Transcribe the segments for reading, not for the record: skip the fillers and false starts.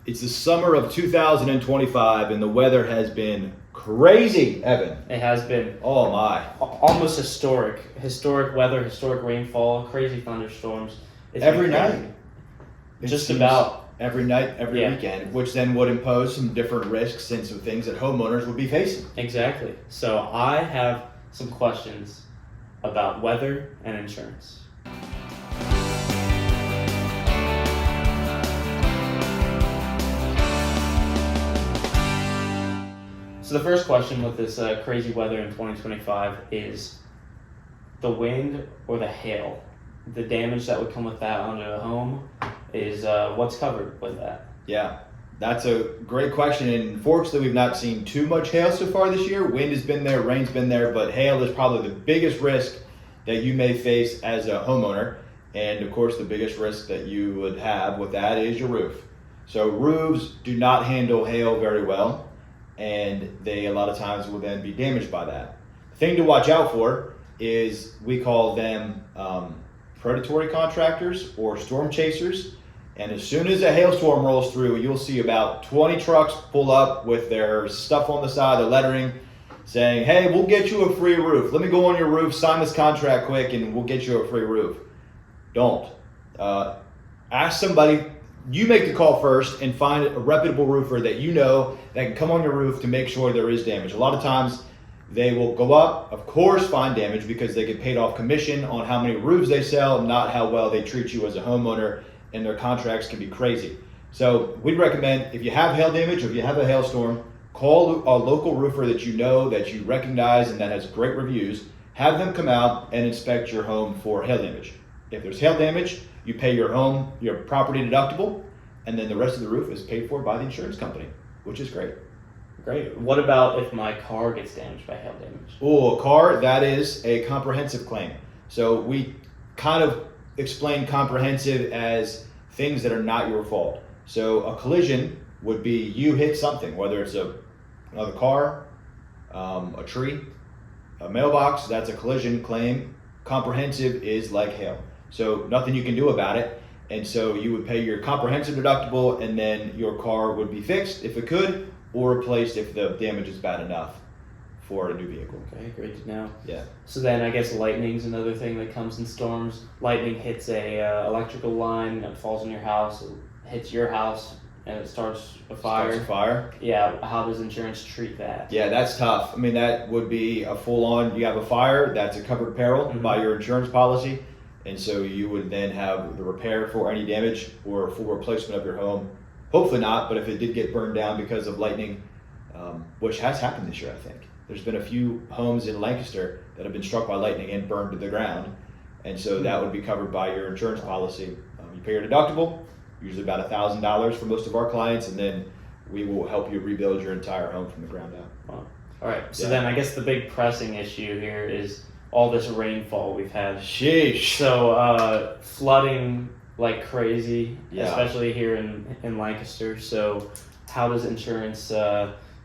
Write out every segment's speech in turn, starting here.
It's the summer of 2025, and the weather has been crazy, Evan. It has been Oh my! almost historic weather, historic rainfall, crazy thunderstorms. It's Every been crazy. night. It Just seems about. every night, every Yeah. weekend, which then would impose some different risks and some things that homeowners would be facing. Exactly. So I have some questions about weather and insurance. So the first question with this crazy weather in 2025 is the wind or the hail. The damage that would come with that onto a home is what's covered with that. Yeah, that's a great question. And unfortunately, we've not seen too much hail so far this year. Wind has been there, rain's been there, but hail is probably the biggest risk that you may face as a homeowner. And of course, the biggest risk that you would have with that is your roof. So roofs do not handle hail very well, and they a lot of times will then be damaged by that. The thing to watch out for is we call them predatory contractors or storm chasers. And as soon as a hailstorm rolls through, you'll see about 20 trucks pull up with their stuff on the side, their lettering, saying, hey, we'll get you a free roof. Let me go on your roof, sign this contract quick, and we'll get you a free roof. Don't. Ask somebody. You make the call first and find a reputable roofer that you know that can come on your roof to make sure there is damage. A lot of times they will go up, of course, find damage because they get paid off commission on how many roofs they sell, not how well they treat you as a homeowner, and their contracts can be crazy. So we'd recommend if you have hail damage or if you have a hailstorm, call a local roofer that you know, that you recognize, and that has great reviews. Have them come out and inspect your home for hail damage. If there's hail damage, you pay your property deductible, and then the rest of the roof is paid for by the insurance company, which is great. Great. What about if my car gets damaged by hail damage? Oh, a car, that is a comprehensive claim. So we kind of explain comprehensive as things that are not your fault. So a collision would be you hit something, whether it's another car, a tree, a mailbox, that's a collision claim. Comprehensive is like hail. So nothing you can do about it. And so you would pay your comprehensive deductible, and then your car would be fixed if it could, or replaced if the damage is bad enough for a new vehicle. Okay, great to know. Yeah. So then I guess lightning's another thing that comes in storms. Lightning hits a electrical line, it falls on your house, it hits your house, and it starts a fire. Starts a fire. Yeah, how does insurance treat that? Yeah, that's tough. I mean, that would be a full-on, you have a fire, that's a covered peril by your insurance policy. And so you would then have the repair for any damage or full replacement of your home. Hopefully not, but if it did get burned down because of lightning, which has happened this year, I think. There's been a few homes in Lancaster that have been struck by lightning and burned to the ground. And so that would be covered by your insurance policy. You pay your deductible, usually about $1,000 for most of our clients, and then we will help you rebuild your entire home from the ground up. Wow. All right, so then I guess the big pressing issue here is all this rainfall we've had. Sheesh. So flooding like crazy, especially here in Lancaster. So how does insurance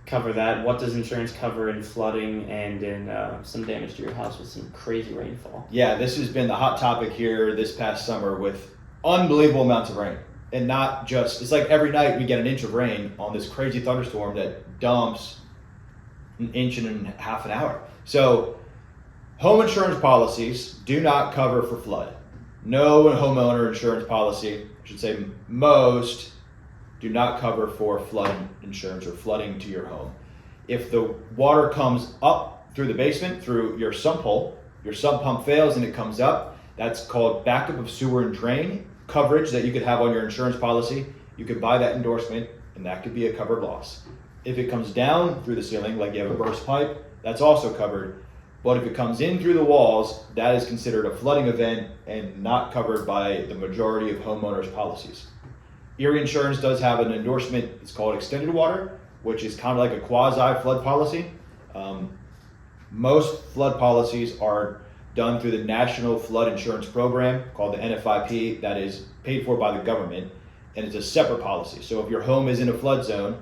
cover that? What does insurance cover in flooding and in some damage to your house with some crazy rainfall? Yeah, this has been the hot topic here this past summer with unbelievable amounts of rain. And not just, it's like every night we get an inch of rain on this crazy thunderstorm that dumps an inch in half an hour. So home insurance policies do not cover for flood. No homeowner insurance policy, I should say most, do not cover for flood insurance or flooding to your home. If the water comes up through the basement, through your sump hole, your sump pump fails and it comes up, that's called backup of sewer and drain coverage that you could have on your insurance policy. You could buy that endorsement, and that could be a covered loss. If it comes down through the ceiling, like you have a burst pipe, that's also covered. But if it comes in through the walls, that is considered a flooding event and not covered by the majority of homeowners' policies. Erie Insurance does have an endorsement, it's called extended water, which is kind of like a quasi-flood policy. Most flood policies are done through the National Flood Insurance Program called the NFIP that is paid for by the government, and it's a separate policy. So if your home is in a flood zone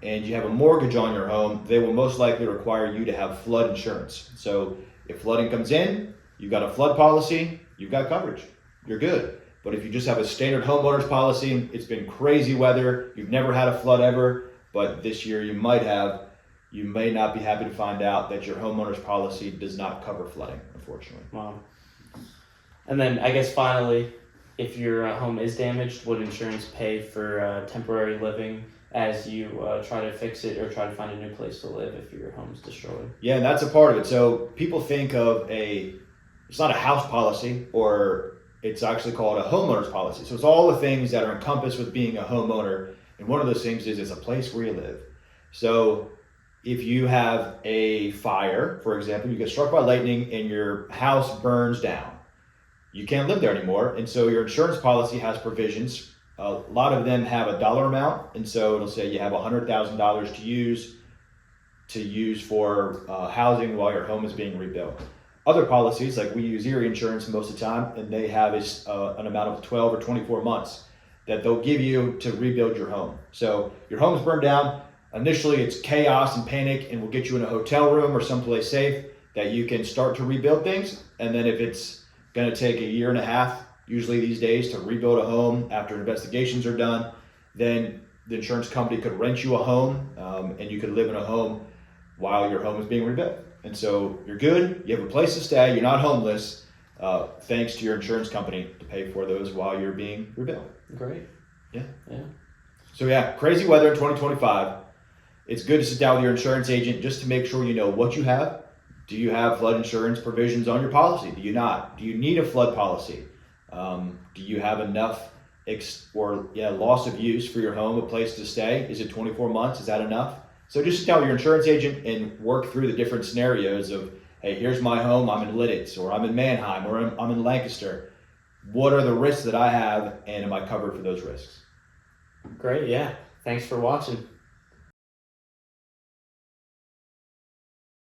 and you have a mortgage on your home, they will most likely require you to have flood insurance. So if flooding comes in, you've got a flood policy, you've got coverage, you're good. But if you just have a standard homeowners policy, it's been crazy weather, you've never had a flood ever, but this year you might have, you may not be happy to find out that your homeowners policy does not cover flooding, unfortunately. Wow. And then I guess finally, if your home is damaged, would insurance pay for temporary living as you try to fix it or try to find a new place to live if your home's destroyed? Yeah, and that's a part of it. So people think of it's not a house policy, or it's actually called a homeowner's policy. So it's all the things that are encompassed with being a homeowner. And one of those things is it's a place where you live. So if you have a fire, for example, you get struck by lightning and your house burns down, you can't live there anymore. And so your insurance policy has provisions. A lot of them have a dollar amount. And so it'll say you have $100,000 to use for housing while your home is being rebuilt. Other policies, like we use Erie Insurance most of the time, and they have an amount of 12 or 24 months that they'll give you to rebuild your home. So your home's burned down. Initially, it's chaos and panic, and we'll get you in a hotel room or someplace safe that you can start to rebuild things. And then if it's going to take a year and a half, usually these days, to rebuild a home after investigations are done, then the insurance company could rent you a home, and you could live in a home while your home is being rebuilt. And so you're good, you have a place to stay, you're not homeless, thanks to your insurance company to pay for those while you're being rebuilt. Great. Yeah. Yeah. So yeah, crazy weather in 2025. It's good to sit down with your insurance agent just to make sure you know what you have. Do you have flood insurance provisions on your policy? Do you not? Do you need a flood policy? Do you have enough loss of use for your home, a place to stay? Is it 24 months? Is that enough? So just sit down with your insurance agent and work through the different scenarios of, hey, here's my home, I'm in Lidditz, or I'm in Mannheim, or I'm in Lancaster. What are the risks that I have, and am I covered for those risks? Great, yeah. Thanks for watching.